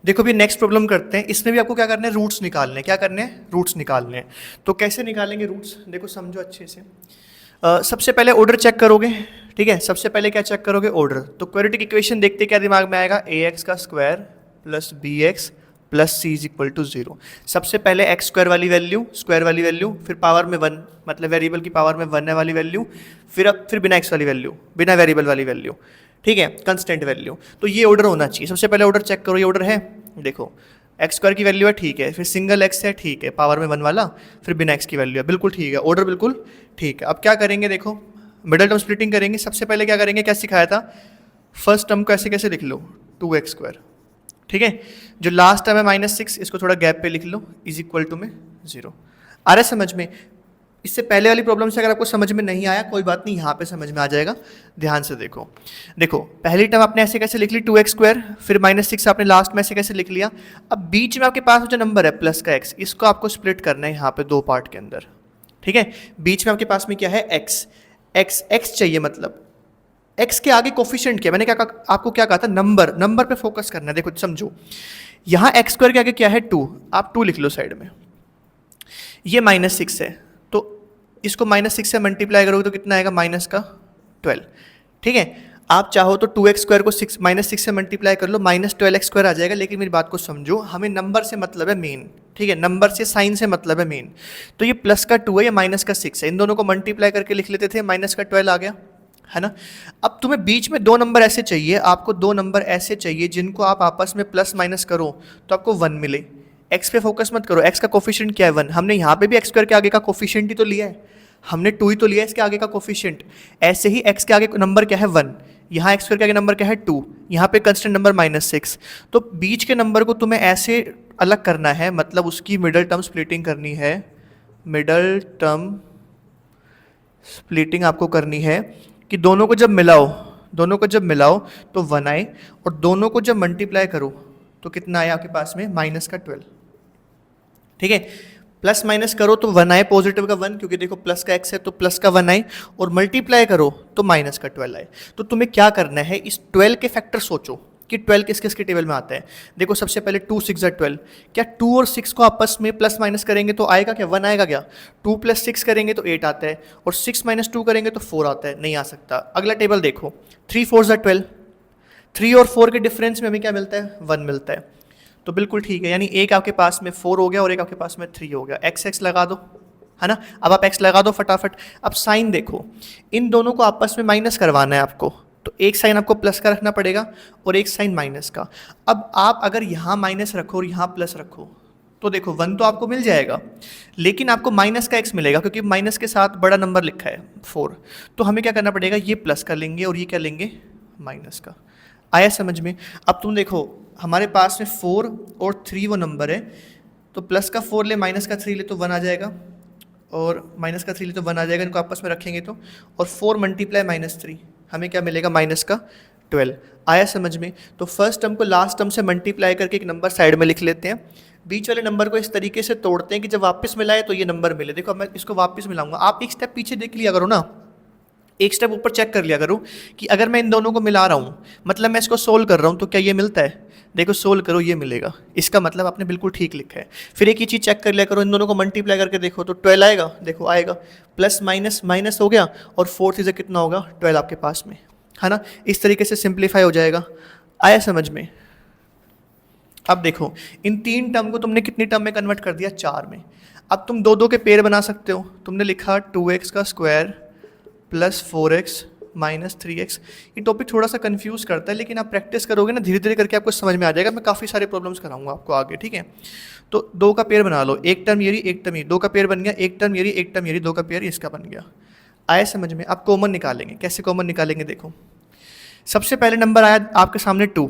देखो भी next problem करते हैं। इसमें भी आपको क्या करना है, रूट्स निकालने हैं। क्या करने हैं, रूट्स निकालने हैं। तो कैसे निकालेंगे रूट्स, देखो समझो अच्छे से। सबसे पहले ऑर्डर चेक करोगे, ठीक है। सबसे पहले क्या चेक करोगे, ऑर्डर। तो क्वाड्रेटिक इक्वेशन देखते क्या दिमाग में आएगा, ए एक्स का square plus b x plus c is equal to zero. सबसे पहले एक्स स्क्वायर वाली वैल्यू, स्क्वायर वाली वैल्यू, फिर पावर में वन, मतलब वेरिएबल की पावर में वन है वाली वैल्यू, फिर बिना एक्स वाली वैल्यू, बिना वेरिएबल वाली वैल्यू, ठीक है, कंस्टेंट वैल्यू। तो ये ऑर्डर होना चाहिए। सबसे पहले ऑर्डर चेक करो, ये ऑर्डर है, देखो एक्स स्क्वायर की वैल्यू है, ठीक है, फिर सिंगल एक्स है, ठीक है, पावर में वन वाला, फिर बिना एक्स की वैल्यू है, बिल्कुल ठीक है, ऑर्डर बिल्कुल ठीक है। अब क्या करेंगे, देखो मिडल टर्म स्प्लिटिंग करेंगे। सबसे पहले क्या करेंगे, क्या सिखाया था, फर्स्ट टर्म को ऐसे कैसे लिख लो, टू एक्स स्क्वायर, ठीक है। जो लास्ट टर्म है माइनस सिक्स, इसको थोड़ा गैप पे लिख लो, इज इक्वल टू में जीरो। आ रहा है समझ में। इससे पहले वाली प्रॉब्लम से अगर आपको समझ में नहीं आया कोई बात नहीं, यहाँ पे समझ में आ जाएगा। ध्यान से देखो, देखो पहली टर्म आपने ऐसे कैसे लिख ली, टू एक्स स्क्वायर, फिर माइनस सिक्स आपने लास्ट में ऐसे कैसे लिख लिया। अब बीच में आपके पास जो नंबर है प्लस का एक्स, इसको आपको स्प्लिट करना है यहाँ पे दो पार्ट के अंदर, ठीक है। बीच में आपके पास में क्या है, एक्स, एक्स एक्स चाहिए, मतलब एक्स के आगे कोफिशिएंट क्या, मैंने क्या कहा, आपको क्या कहा था, नंबर, नंबर पे फोकस करना है। देखो समझो, यहाँ एक्स स्क्वायर के आगे क्या है, टू, आप टू लिख लो साइड में। ये माइनस सिक्स है, तो इसको माइनस सिक्स से मल्टीप्लाई करोगे तो कितना आएगा, माइनस का 12, ठीक है। आप चाहो तो टू एक्स स्क्वायर को सिक्स माइनस सिक्स से मल्टीप्लाई कर लो, माइनस 12x स्क्वायर आ जाएगा। लेकिन मेरी बात को समझो, हमें नंबर से मतलब है मेन, ठीक है, नंबर से साइन से मतलब है मेन। तो ये प्लस का 2 है, ये माइनस का 6 है, इन दोनों को मल्टीप्लाई करके लिख लेते थे, माइनस का 12 आ गया, है ना। अब तुम्हें बीच में दो नंबर ऐसे चाहिए, आपको दो नंबर ऐसे चाहिए जिनको आप आपस में प्लस माइनस करो तो आपको वन मिले। एक्स पे फोकस मत करो, एक्स का कोफिशिएंट क्या है, वन। हमने यहाँ पे भी एक्स स्क्वायर के आगे का कोफिशिएंट ही तो लिया है, हमने टू ही तो लिया है इसके आगे का कोफिशिएंट। ऐसे ही एक्स के आगे नंबर क्या है, वन, यहाँ एक्स स्क्वायर के आगे नंबर क्या है, टू, यहाँ पे कंस्टेंट नंबर माइनस सिक्स। तो बीच के नंबर को तुम्हें ऐसे अलग करना है, मतलब उसकी मिडल टर्म स्प्लिटिंग करनी है, मिडल टर्म स्प्लिटिंग आपको करनी है कि दोनों को जब मिलाओ, दोनों को जब मिलाओ तो वन आए, और दोनों को जब मल्टीप्लाई करो तो कितना आया आपके पास में, माइनस का 12, ठीक है। प्लस माइनस करो तो वन आए, पॉजिटिव का वन, क्योंकि देखो प्लस का एक्स है तो प्लस का वन आए, और मल्टीप्लाई करो तो माइनस का 12 आए। तो तुम्हें क्या करना है, इस 12 के फैक्टर सोचो कि 12 किस किस के टेबल में आता है। देखो सबसे पहले 2 6 12, क्या 2 और 6 को आपस में प्लस माइनस करेंगे तो आएगा क्या, 1 आएगा क्या। 2 + 6 करेंगे तो 8 आता है, और 6 - 2 करेंगे तो 4 आता है, नहीं आ सकता। अगला टेबल देखो, 3 4 12, 3 और 4 के डिफरेंस में हमें क्या मिलता है, 1 मिलता है। तो बिल्कुल ठीक है, यानी एक आपके पास में 4 हो गया और एक आपके पास में 3 हो गया। एक्स एक्स लगा दो, है ना। अब आप एक्स लगा दो फटाफट। अब साइन देखो, इन दोनों को आपस में माइनस करवाना है आपको, तो एक साइन आपको प्लस का रखना पड़ेगा और एक साइन माइनस का। अब आप अगर यहाँ माइनस रखो और यहाँ प्लस रखो तो देखो 1 तो आपको मिल जाएगा, लेकिन आपको माइनस का एक्स मिलेगा, क्योंकि माइनस के साथ बड़ा नंबर लिखा है 4। तो हमें क्या करना पड़ेगा, ये प्लस का लेंगे और ये क्या लेंगे, माइनस का। आया समझ में। अब तुम देखो हमारे पास में 4 और 3 वो नंबर है, तो प्लस का 4 ले, माइनस का 3 ले तो 1 आ जाएगा, और माइनस का 3 ले तो 1 आ जाएगा, इनको आपस में रखेंगे तो, और 4 × -3 हमें क्या मिलेगा, माइनस का 12। आया समझ में। तो फर्स्ट टर्म को लास्ट टर्म से मल्टीप्लाई करके एक नंबर साइड में लिख लेते हैं, बीच वाले नंबर को इस तरीके से तोड़ते हैं कि जब वापस मिलाए तो ये नंबर मिले। देखो अब मैं इसको वापस मिलाऊंगा, आप एक स्टेप पीछे देख लिया करो ना, एक स्टेप ऊपर चेक कर लिया करो कि अगर मैं इन दोनों को मिला रहा हूँ, मतलब मैं इसको सोल्व कर रहा हूँ, तो क्या ये मिलता है। देखो सोल्व करो, ये मिलेगा, इसका मतलब आपने बिल्कुल ठीक लिखा है। फिर एक ही चीज़ चेक कर लिया करो, इन दोनों को मल्टीप्लाई करके देखो तो 12 आएगा, देखो आएगा, प्लस माइनस माइनस हो गया, और 4 से कितना होगा, 12 आपके पास में, है ना। इस तरीके से सिंप्लीफाई हो जाएगा। आया समझ में। अब देखो इन 3 टर्म को तुमने कितनी टर्म में कन्वर्ट कर दिया, 4 में। अब तुम दो दो के पेयर बना सकते हो। तुमने लिखा 2x का square plus 4x minus 3x। ये टॉपिक थोड़ा सा कंफ्यूज करता है, लेकिन आप प्रैक्टिस करोगे ना, धीरे धीरे करके आपको समझ में आ जाएगा। मैं काफ़ी सारे प्रॉब्लम्स कराऊंगा आपको आगे, ठीक है। तो 2 का पेयर बना लो, एक टर्म ये रही, एक टर्म ये, 2 का पेयर बन गया, एक टर्म ये रही, एक टर्म ये रही, 2 का पेयर इसका बन गया। आया समझ में। अब कॉमन निकालेंगे, कैसे कॉमन निकालेंगे, देखो सबसे पहले नंबर आया आपके सामने 2,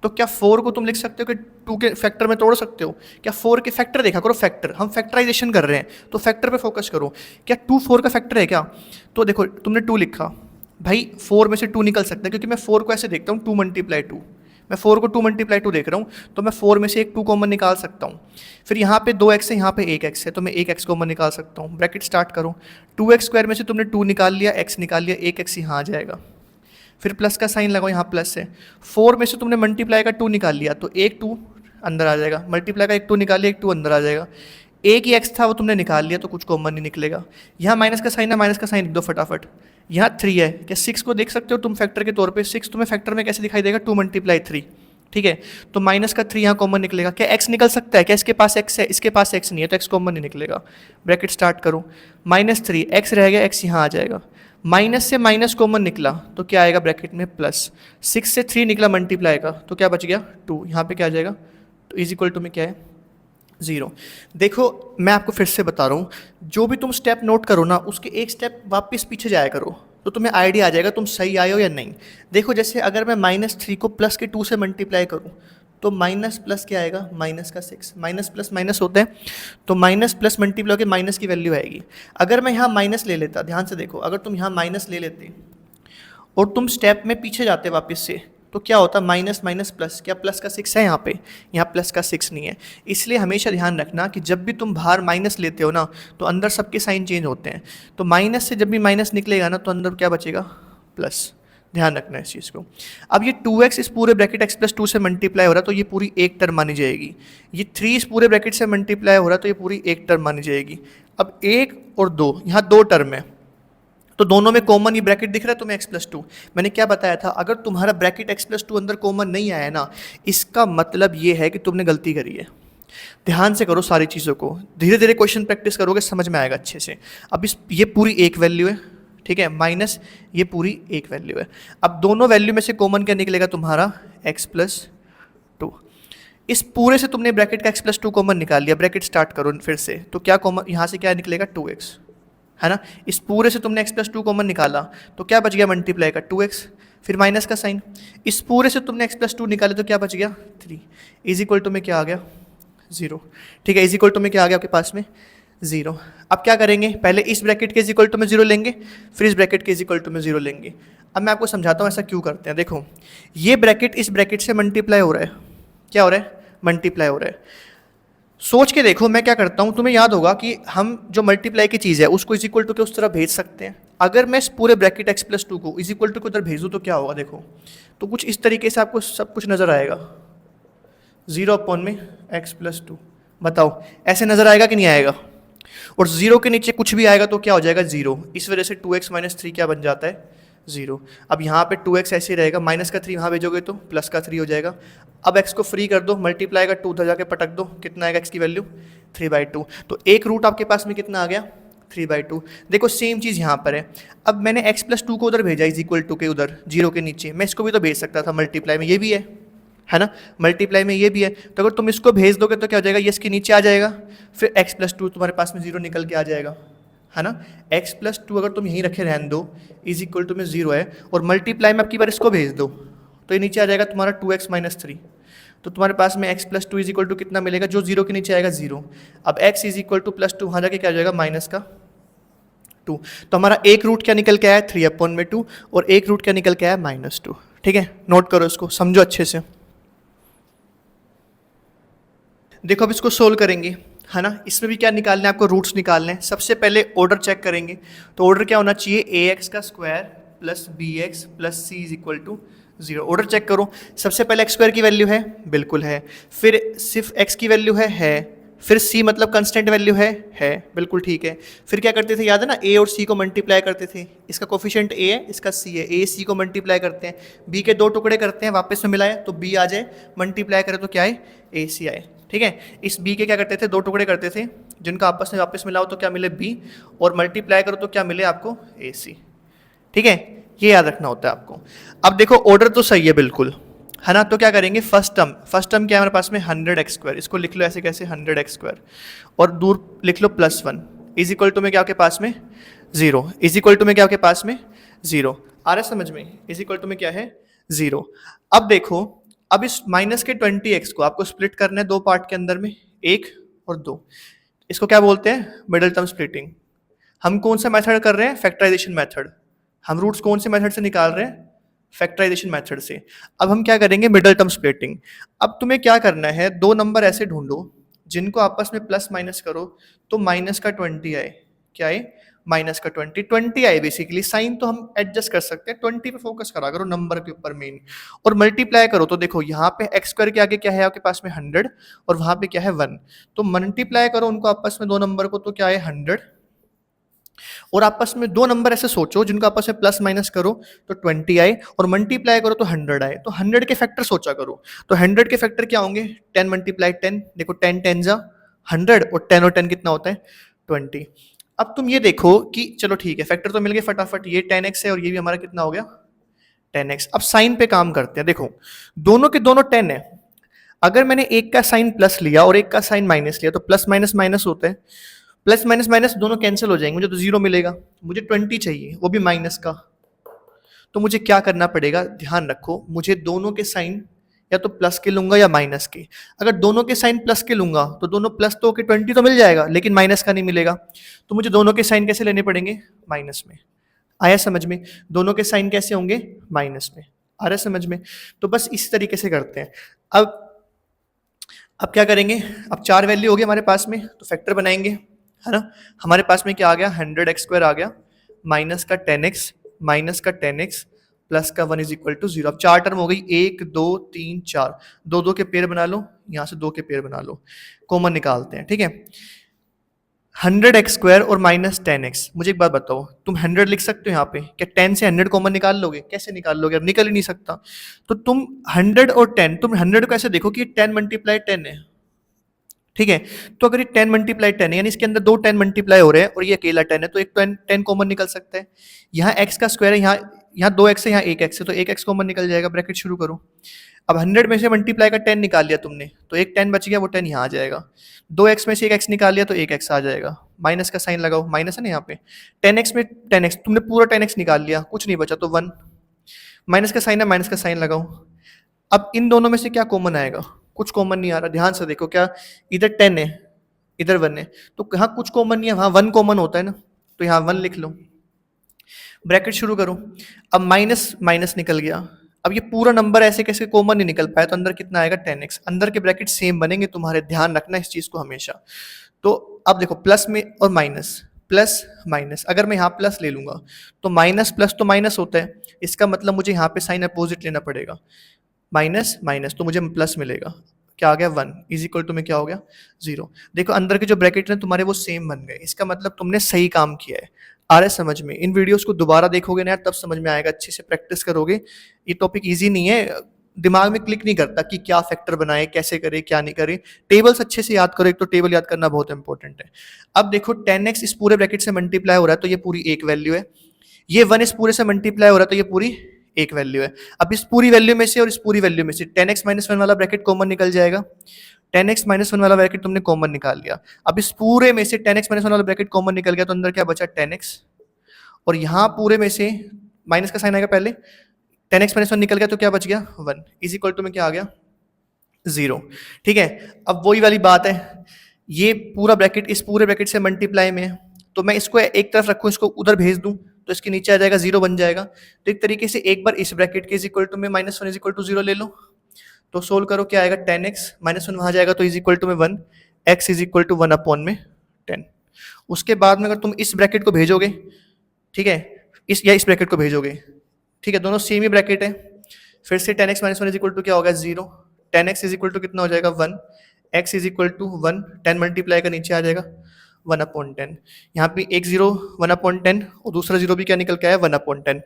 तो क्या 4 को तुम लिख सकते हो कि 2 के फैक्टर में तोड़ सकते हो। क्या 4 के फैक्टर देखा करो, फैक्टर, हम फैक्टराइजेशन कर रहे हैं तो फैक्टर पे फोकस करो। क्या 2 4 का फैक्टर है क्या, तो देखो तुमने 2 लिखा, भाई 4 में से 2 निकल सकता है, क्योंकि मैं 4 को ऐसे देखता हूँ 2 × 2, मैं 4 को 2 × 2 देख रहा हूँ, तो मैं 4 में से एक 2 कॉमन निकाल सकता हूँ। फिर यहाँ पे 2x है, यहाँ पे 1x है, तो मैं 1x कॉमन निकाल सकता हूँ। ब्रैकेट स्टार्ट करो, 2x स्क्वायर में से तुमने 2 निकाल लिया, x निकाल लिया, 1x यहाँ आ जाएगा। फिर प्लस का साइन लगाओ, यहाँ प्लस है। 4 में से तुमने मल्टीप्लाई का 2 निकाल लिया, तो एक 2 अंदर आ जाएगा, मल्टीप्लाई का एक 2 निकालिए, एक 2 अंदर आ जाएगा। एक ही एक्स था वो तुमने निकाल लिया तो कुछ कॉमन नहीं निकलेगा। यहाँ माइनस का साइन है, माइनस का साइन लिख दो फटाफट। यहाँ 3 है, क्या 6 को देख सकते हो तुम फैक्टर के तौर पे? 6 तुम्हें फैक्टर में कैसे दिखाई देगा? 2 × 3, ठीक है। तो माइनस का 3 यहाँ कॉमन निकलेगा। क्या एक्स निकल सकता है? क्या इसके पास एक्स है? इसके पास एक्स नहीं है तो एक्स कॉमन नहीं निकलेगा। ब्रैकेट स्टार्ट करो, -3 एक्स रह गया, एक्स यहाँ आ जाएगा। माइनस से माइनस कॉमन निकला तो क्या आएगा ब्रैकेट में? प्लस। 6 से 3 निकला मल्टीप्लाई का तो क्या बच गया? 2। यहाँ पे क्या आ जाएगा? तो इज इक्वल टू में क्या है? 0। देखो मैं आपको फिर से बता रहा हूँ, जो भी तुम स्टेप नोट करो ना उसके एक स्टेप वापस पीछे जाया करो तो तुम्हें आइडिया आ जाएगा तुम सही आए हो या नहीं। देखो जैसे अगर मैं -3 को प्लस के 2 से मल्टीप्लाई करूँ तो माइनस प्लस क्या आएगा? माइनस का 6। माइनस प्लस माइनस होता है तो माइनस प्लस मल्टीप्लाई होकर माइनस की वैल्यू आएगी। अगर मैं यहाँ माइनस ले लेता, ध्यान से देखो, अगर तुम यहाँ माइनस ले लेते और तुम स्टेप में पीछे जाते वापस से तो क्या होता? Minus minus plus. क्या प्लस का 6 है यहाँ पे? यहाँ प्लस का 6 नहीं है। इसलिए हमेशा ध्यान रखना कि जब भी तुम बाहर माइनस लेते हो ना तो अंदर सबके साइन चेंज होते हैं। तो माइनस से जब भी माइनस निकलेगा ना तो अंदर क्या बचेगा? प्लस। ध्यान रखना इस चीज़ को। अब ये 2x इस पूरे ब्रैकेट x + 2 से मल्टीप्लाई हो रहा है तो ये पूरी एक टर्म मानी जाएगी। ये 3 इस पूरे ब्रैकेट से मल्टीप्लाई हो रहा है तो ये पूरी एक टर्म मानी जाएगी। अब 1 और 2, यहाँ 2 टर्म है तो दोनों में कॉमन ये ब्रैकेट दिख रहा है तुम्हें x + 2। मैंने क्या बताया था? अगर तुम्हारा ब्रैकेट x + 2 अंदर कॉमन नहीं आया ना इसका मतलब ये है कि तुमने गलती करी है। ध्यान से करो सारी चीज़ों को, धीरे धीरे क्वेश्चन प्रैक्टिस करोगे समझ में आएगा अच्छे से। अब ये पूरी एक वैल्यू है, ठीक है, माइनस ये पूरी एक वैल्यू है। अब दोनों वैल्यू में से कॉमन क्या निकलेगा तुम्हारा? x + 2। इस पूरे से तुमने ब्रैकेट का x + 2 कॉमन निकाल लिया। ब्रैकेट स्टार्ट करो फिर से तो क्या कॉमन यहाँ से क्या निकलेगा? 2x, है ना। इस पूरे से तुमने x + 2 कॉमन निकाला तो क्या बच गया? मल्टीप्लाई का 2x, फिर माइनस का साइन। इस पूरे से तुमने x + 2 निकाले तो क्या बच गया? 3 इज इक्वल टू में क्या आ गया? 0, ठीक है। इज इक्वल टू में क्या आ गया आपके पास में? 0। अब क्या करेंगे? पहले इस ब्रैकेट के इज इक्वल टू में 0 लेंगे, फिर इस ब्रैकेट के इज इक्वल टू में 0 लेंगे। अब मैं आपको समझाता हूँ ऐसा क्यों करते हैं। देखो ये ब्रैकेट इस ब्रैकेट से मल्टीप्लाई हो रहा है। क्या हो रहा है? मल्टीप्लाई हो रहा है। सोच के देखो मैं क्या करता हूँ, तुम्हें याद होगा कि हम जो मल्टीप्लाई की चीज़ है उसको इज इक्वल टू के उस तरह भेज सकते हैं। अगर मैं इस पूरे ब्रैकेट x + 2 को इज इक्वल टू के उधर भेजूँ तो क्या होगा? देखो तो कुछ इस तरीके से आपको सब कुछ नज़र आएगा। 0 में x + 2, बताओ ऐसे नज़र आएगा कि नहीं आएगा? और 0 के नीचे कुछ भी आएगा तो क्या हो जाएगा? 0। इस वजह से 2x - 3 क्या बन जाता है? 0। अब यहाँ पे 2x ऐसे ही रहेगा, माइनस का 3 यहाँ भेजोगे तो प्लस का 3 हो जाएगा। अब x को फ्री कर दो, मल्टीप्लाई का 2 उधर जाके पटक दो, कितना आएगा x की वैल्यू? 3/2। तो एक रूट आपके पास में कितना आ गया? 3/2। देखो सेम चीज़ यहाँ पर है। अब मैंने x + 2 को उधर भेजा इज इक्वल टू के उधर 0 के नीचे, मैं इसको भी तो भेज सकता था मल्टीप्लाई में, ये भी है ना, मल्टीप्लाई में ये भी है। तो अगर तुम इसको भेज दोगे तो क्या हो जाएगा? ये इसके नीचे आ जाएगा, फिर x + 2 तुम्हारे पास में 0 निकल के आ जाएगा, है ना। x + 2 अगर तुम यहीं रखे रहने दो इज इक्वल टू में 0 है और मल्टीप्लाई में अब की बार इसको भेज दो तो ये नीचे आ जाएगा तुम्हारा 2x - 3। तो तुम्हारे पास में x + 2 इज इक्वल टू कितना मिलेगा? जो 0 के नीचे आएगा 0। अब x इज इक्वल टू +2 वहाँ जाके क्या हो जाएगा? -2। तो हमारा एक रूट क्या निकल के आया? 3/2 और एक रूट क्या निकल के आया? -2। ठीक है, नोट करो इसको, समझो अच्छे से। देखो अब इसको सोल्व करेंगे, है ना। इसमें भी क्या निकालना है आपको? रूट्स निकालने हैं। सबसे पहले ऑर्डर चेक करेंगे तो ऑर्डर क्या होना चाहिए? ax² + bx + c = 0। Order check करो। सबसे पहले x² की वैल्यू है, बिल्कुल है। फिर सिर्फ x की वैल्यू है। फिर c मतलब कंस्टेंट वैल्यू है, बिल्कुल ठीक है। फिर क्या करते थे, याद है ना, a और c को मल्टीप्लाई करते थे। इसका कोफिशिएंट a है, इसका c है, a c को मल्टीप्लाई करते हैं, b के 2 टुकड़े करते हैं, वापस में मिलाए तो b आ जाए, मल्टीप्लाई करें तो क्या आए? a c आए। ठीक है, इस b के क्या करते थे? 2 टुकड़े करते थे, जिनका आपस में वापस मिलाओ तो क्या मिले? b, और मल्टीप्लाई करो तो क्या मिले आपको? a c। ठीक है, ये याद रखना होता है आपको। अब देखो ऑर्डर तो सही है बिल्कुल, है ना। तो क्या करेंगे? फर्स्ट टर्म क्या है हमारे पास में? 100x²। इसको लिख लो ऐसे, कैसे? 100x², और दूर लिख लो +1 इज इक्वल टू में क्या आपके पास में? 0। इज इक्वल टू में क्या आपके पास में? 0। आ रहा है समझ में? इज इक्वल टू में क्या है? 0। अब देखो, अब इस माइनस के 20x को आपको स्प्लिट करना है 2 पार्ट के अंदर में, 1 और 2। इसको क्या बोलते हैं? Middle term splitting. हम कौन सा मेथड कर रहे हैं? Factorisation method. हम रूट्स कौन से मेथड से निकाल रहे हैं? फैक्टराइजेशन मेथड से। अब हम क्या करेंगे? Middle term splitting. अब तुम्हें क्या करना है? 2 नंबर ऐसे ढूंढो जिनको आपस में प्लस माइनस करो तो -20 आए। क्या आए? माइनस का 20 आए बेसिकली। साइन तो हम एडजस्ट कर सकते हैं, 20 पे फोकस करा करो नंबर के ऊपर मेन, और मल्टीप्लाई करो तो देखो यहाँ पे एक्स स्क्वायर के आगे क्या है आपके पास में 100 और वहां पे क्या है 1, तो मल्टीप्लाई करो उनको आपस में दो नंबर को, तो क्या है 100, और आपस में दो नंबर ऐसे सोचो जिनको आपस में प्लस माइनस करो तो 20 आए, और मल्टीप्लाई करो तो 100 आए, तो 100 के फैक्टर सोचा करो, तो 100 के फैक्टर क्या होंगे 10 मल्टीप्लाई 10, देखो 10 10 जा 100 और 10 कितना होता है 20। अब तुम ये देखो कि चलो ठीक है फैक्टर तो मिल गए फटाफट, ये 10x है और ये भी हमारा कितना हो गया 10x। अब साइन पे काम करते हैं, देखो दोनों के दोनों 10 है, अगर मैंने एक का साइन प्लस लिया और एक का साइन माइनस लिया तो प्लस माइनस माइनस होता है, प्लस माइनस माइनस दोनों कैंसिल हो जाएंगे, मुझे तो जीरो मिलेगा, मुझे 20 चाहिए वो भी माइनस का, तो मुझे क्या करना पड़ेगा, ध्यान रखो मुझे दोनों के साइन या तो प्लस के लूंगा या माइनस के, अगर दोनों के साइन प्लस के लूंगा तो दोनों प्लस तो के 20 तो मिल जाएगा लेकिन माइनस का नहीं मिलेगा, तो मुझे दोनों के साइन कैसे लेने पड़ेंगे माइनस में। आया समझ में, दोनों के साइन कैसे होंगे माइनस में, आ रहा है समझ में। तो बस इस तरीके से करते हैं। अब क्या करेंगे, अब चार वैल्यू हो गई हमारे पास में तो फैक्टर बनाएंगे, है ना। हमारे पास में क्या आ गया 100x² आ गया, माइनस का 10x, माइनस का 10x, प्लस का 1 इज इक्वल टू 0। अब चार टर्म हो गई 1 2 3 4, दो दो के पेयर बना लो, यहाँ से दो के पेयर बना लो, कॉमन निकालते हैं, ठीक है। 100x² और माइनस 10x, मुझे एक बात बताओ तुम 100 लिख सकते हो यहाँ पे, क्या 10 से 100 कॉमन निकाल लोगे, कैसे निकाल लोगे, अब निकल ही नहीं सकता। तो तुम 100 और 10, तुम 100 को ऐसे देखो कि 10 मल्टीप्लाई 10 है, ठीक है। तो अगर ये 10 मल्टीप्लाई 10 है यानी इसके अंदर दो 10 मल्टीप्लाई हो रहे हैं और ये अकेला 10 है, तो एक 10 कॉमन निकल सकता है। यहाँ x का स्क्वायर है, यहाँ 2x है, यहाँ 1x है, तो 1x कॉमन निकल जाएगा, ब्रैकेट शुरू करो। अब 100 में से मल्टीप्लाई का 10 निकाल लिया तुमने तो एक 10 बच गया, वो 10 यहाँ आ जाएगा। 2x में से एक x निकाल लिया तो एक x आ जाएगा, माइनस का साइन लगाओ, माइनस है ना यहाँ पे। 10x में 10x तुमने पूरा 10x निकाल लिया, कुछ नहीं बचा तो 1, माइनस का साइन है, माइनस का साइन लगाओ। अब इन दोनों में से क्या कॉमन आएगा, कुछ कॉमन नहीं आ रहा, ध्यान से देखो, क्या इधर 10 है इधर 1 है, तो यहाँ कुछ कॉमन नहीं है, वहां 1 कॉमन होता है ना, तो यहाँ 1 लिख लो, ब्रैकेट शुरू करो। अब माइनस माइनस निकल गया, अब ये पूरा नंबर ऐसे कैसे कॉमन नहीं निकल पाया, तो अंदर कितना आएगा 10x, अंदर के ब्रैकेट सेम बनेंगे तुम्हारे, ध्यान रखना इस चीज को हमेशा। तो अब देखो प्लस में और माइनस, प्लस माइनस, अगर मैं यहाँ प्लस ले लूंगा तो माइनस प्लस तो माइनस होता है, इसका मतलब मुझे यहाँ पे साइन अपोजिट लेना पड़ेगा, माइनस माइनस तो मुझे प्लस मिलेगा, क्या आ गया 1 इज इक्वल टू में क्या हो गया 0। देखो अंदर के जो ब्रैकेट हैं तुम्हारे वो सेम बन गए, इसका मतलब तुमने सही काम किया है। आ रहा है समझ में, इन वीडियोस को दोबारा देखोगे ना यार तब समझ में आएगा, अच्छे से प्रैक्टिस करोगे। ये टॉपिक इजी नहीं है, दिमाग में क्लिक नहीं करता कि क्या फैक्टर बनाए, कैसे करे, क्या नहीं करे। टेबल्स अच्छे से याद करो, एक तो टेबल याद करना बहुत इंपॉर्टेंट है। अब देखो 10x इस पूरे ब्रैकेट से मल्टीप्लाई हो रहा है तो ये पूरी एक वैल्यू है, ये 1 इस पूरे से मल्टीप्लाई हो रहा है तो ये पूरी एक वैल्यू है। अब इस पूरी वैल्यू में से और इस पूरी वैल्यू में से 10x माइनस 1 वाला ब्रैकेट कॉमन निकल जाएगा, 10x माइनस 1 वाला ब्रैकेट तुमने कॉमन निकाल लिया। अब इस पूरे में से 10x माइनस 1 वाला ब्रैकेट कॉमन निकल गया तो अंदर क्या बचा 10x, और यहाँ पूरे में से माइनस का साइन आएगा पहले, 10x माइनस 1 निकल गया तो क्या बच गया 1 इज इक्वल टू में क्या आ गया 0, ठीक है। अब वही वाली बात है, ये पूरा ब्रैकेट इस पूरे ब्रैकेट से मल्टीप्लाई में है, तो मैं इसको एक तरफ रखूँ इसको उधर भेज दूँ तो इसके नीचे आ जाएगा 0 बन जाएगा। तो एक तरीके से एक बार इस ब्रैकेट के इज इक्वल टू में माइनस 1 इज इक्वल टू 0 ले लो, तो सोल्व करो क्या आएगा 10x माइनस 1 वहाँ जाएगा तो इज इक्वल टू में 1, x is equal to 1 upon में 10। उसके बाद में अगर तुम इस ब्रैकेट को भेजोगे, ठीक है, इस ब्रैकेट को भेजोगे, ठीक है, दोनों सेम ही ब्रैकेट है, फिर से 10x minus 1 is equal to क्या होगा 0, 10x इज इक्वल टू कितना हो जाएगा 1, x is equal to 1, 10 multiply का नीचे आ जाएगा 1 अपॉन 10, यहाँ पे एक 0 1 अपॉन 10 और दूसरा 0 भी क्या निकल के आया 1 अपॉन 10।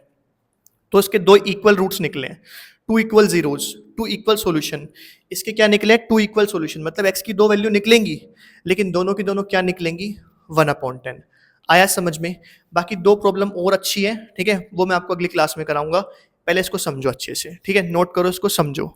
तो इसके दो इक्वल रूट्स निकले हैं, 2 इक्वल जीरोज, 2 इक्वल सॉल्यूशन। इसके क्या निकले 2 इक्वल सॉल्यूशन, मतलब x की दो वैल्यू निकलेंगी लेकिन दोनों की दोनों क्या निकलेंगी 1 अपॉन 10। आया समझ में। बाकी दो प्रॉब्लम और अच्छी है, ठीक है, वो मैं आपको अगली क्लास में कराऊंगा, पहले इसको समझो अच्छे से, ठीक है, नोट करो इसको समझो।